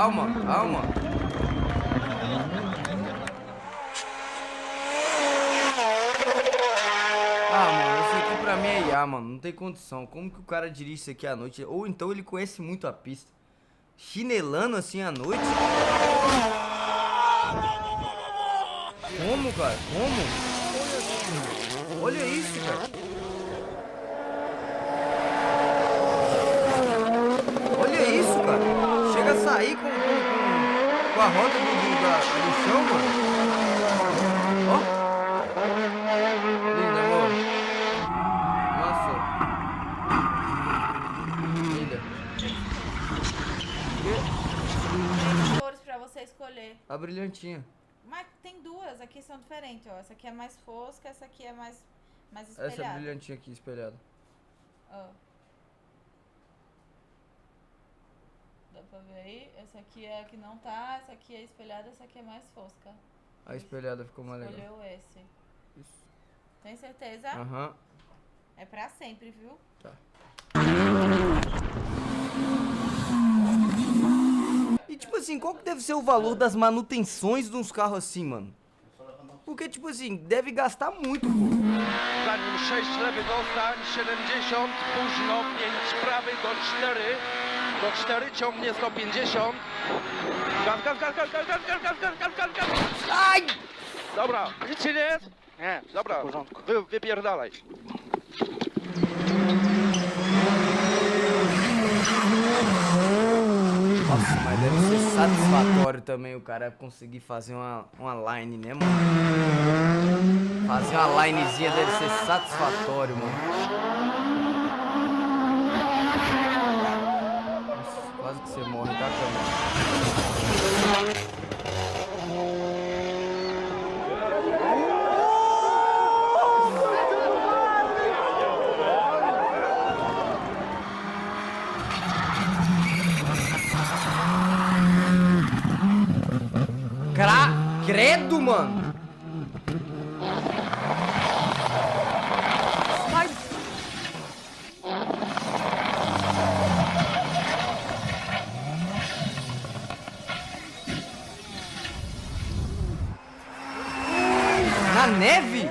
calma, calma. Ah, mano, isso aqui pra mim é IA, mano. Não tem condição. Como que o cara dirige isso aqui à noite? Ou então ele conhece muito a pista. Chinelando assim à noite? Como, cara? Como? Olha isso, cara. Olha isso, cara. Chega a sair com a roda do chão, mano. Ó. Linda, amor. Nossa. Linda. Cores pra você escolher. A brilhantinha. Mas tem duas, aqui são diferentes, ó. Essa aqui é mais fosca, essa aqui é mais espelhada. Essa é a brilhantinha aqui, espelhada. Ó. Dá pra ver aí? Essa aqui é a que não tá, essa aqui é espelhada, essa aqui é mais fosca. A espelhada ficou mais legal. Escolheu esse. Isso. Tem certeza? Aham. É pra sempre, viu? Tá. E tipo assim, qual que deve ser o valor das manutenções de uns carros assim, mano? Porque tipo assim, deve gastar muito, pô. Zanim 6 lewy dostań, 70, późno 5 prawy do 4, do 4 ciągnie 150. Gaz, gaz, gaz, gaz, gaz, gaz, gaz, gaz, gaz, gaz, gaz, gaz. Ai! Dobra, nic się nie jest? Nie, dobra, wypierdalaj. Nossa, mas deve ser satisfatório também o cara conseguir fazer uma line, né, mano? Fazer uma linezinha deve ser satisfatório, mano. Nossa, quase que você morre, tá, câmera? Credo, mano! Ai. Na neve?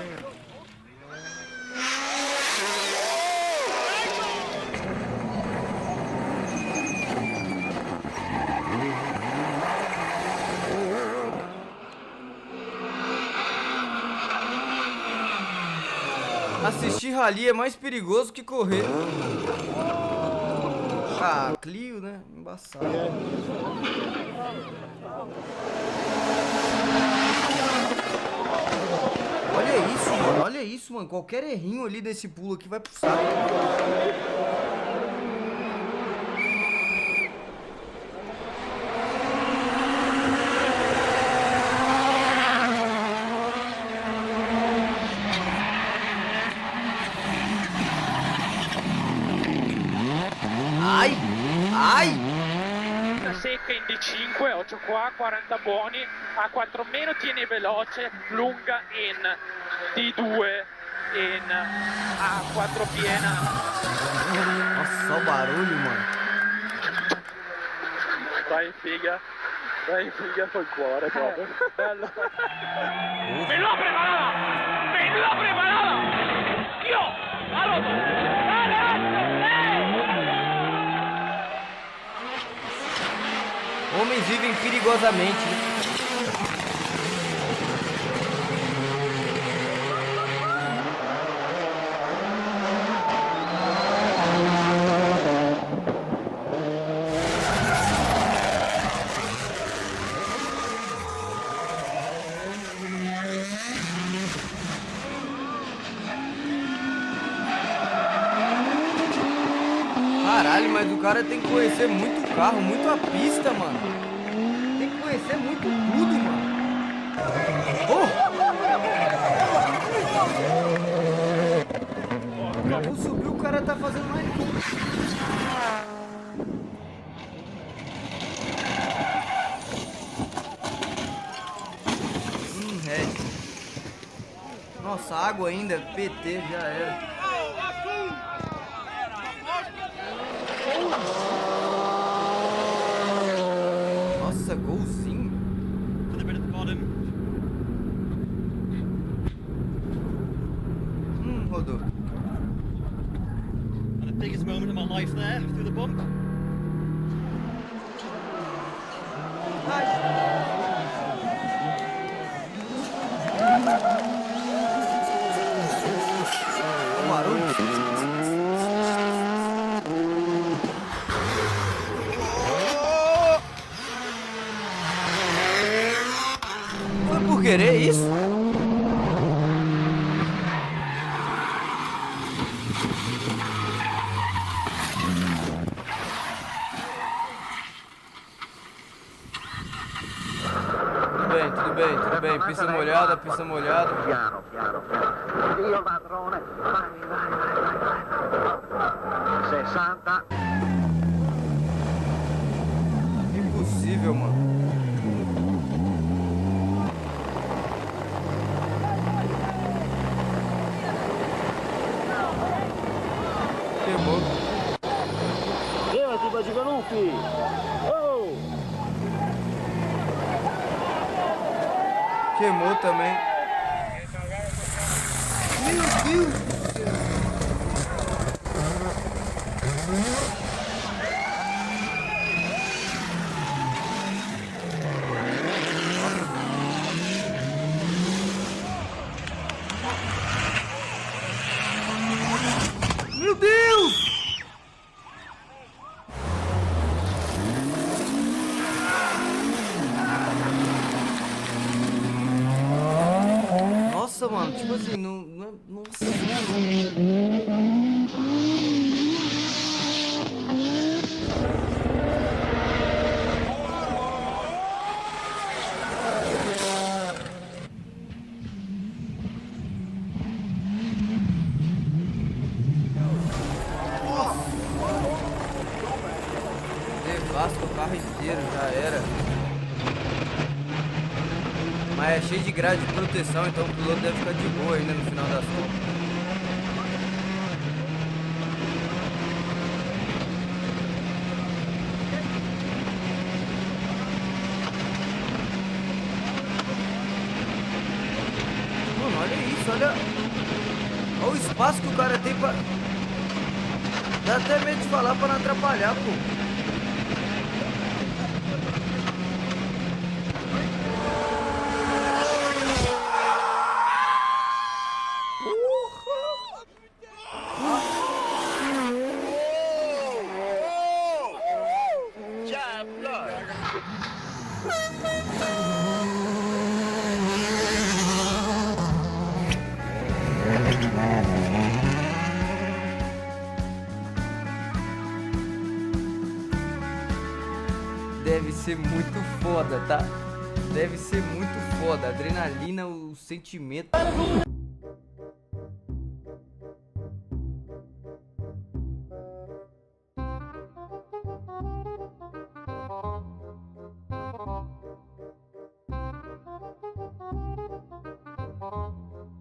Assistir rally é mais perigoso que correr. Ah, Clio, né? Embaçado. Olha isso, mano. Olha isso, mano. Qualquer errinho ali desse pulo aqui vai pro saco. Ai! Ai! Secca in D5, 8 qua, 40 buoni, A4 meno tieni veloce, lunga in D2, in A4 piena. Nossa, olha o barulho, mano. Vai figa col cuore proprio. Bello. Menuda preparada! Menuda preparada! Io! Allora! Homens vivem perigosamente. Caralho, mas o cara tem que conhecer muito o carro, muito a pista, mano. Tem que conhecer muito tudo, mano. Oh! Subiu, o cara tá fazendo mais tudo. Nossa, água ainda, PT, já era. Nossa, Biggest moment of my life there, through the bump. O barulho. Foi por querer isso? Tudo bem, pista molhada, pista molhada. Piano, piano, piano. Dio padrone, vai. 60. Impossível, mano. Queimou. Viva de Ganupi. Oh! Queimou também. Meu Deus do céu. Meu Deus! Nossa, mano, tipo assim, nossa. Devasta o carro inteiro, já era. Mas é cheio de grade de proteção, então o piloto deve ficar de boa ainda no final das contas. Mano, olha isso, olha o espaço que o cara tem pra... Dá até medo de falar pra não atrapalhar, pô. Deve ser muito foda, tá? Deve ser muito foda. Adrenalina, o sentimento.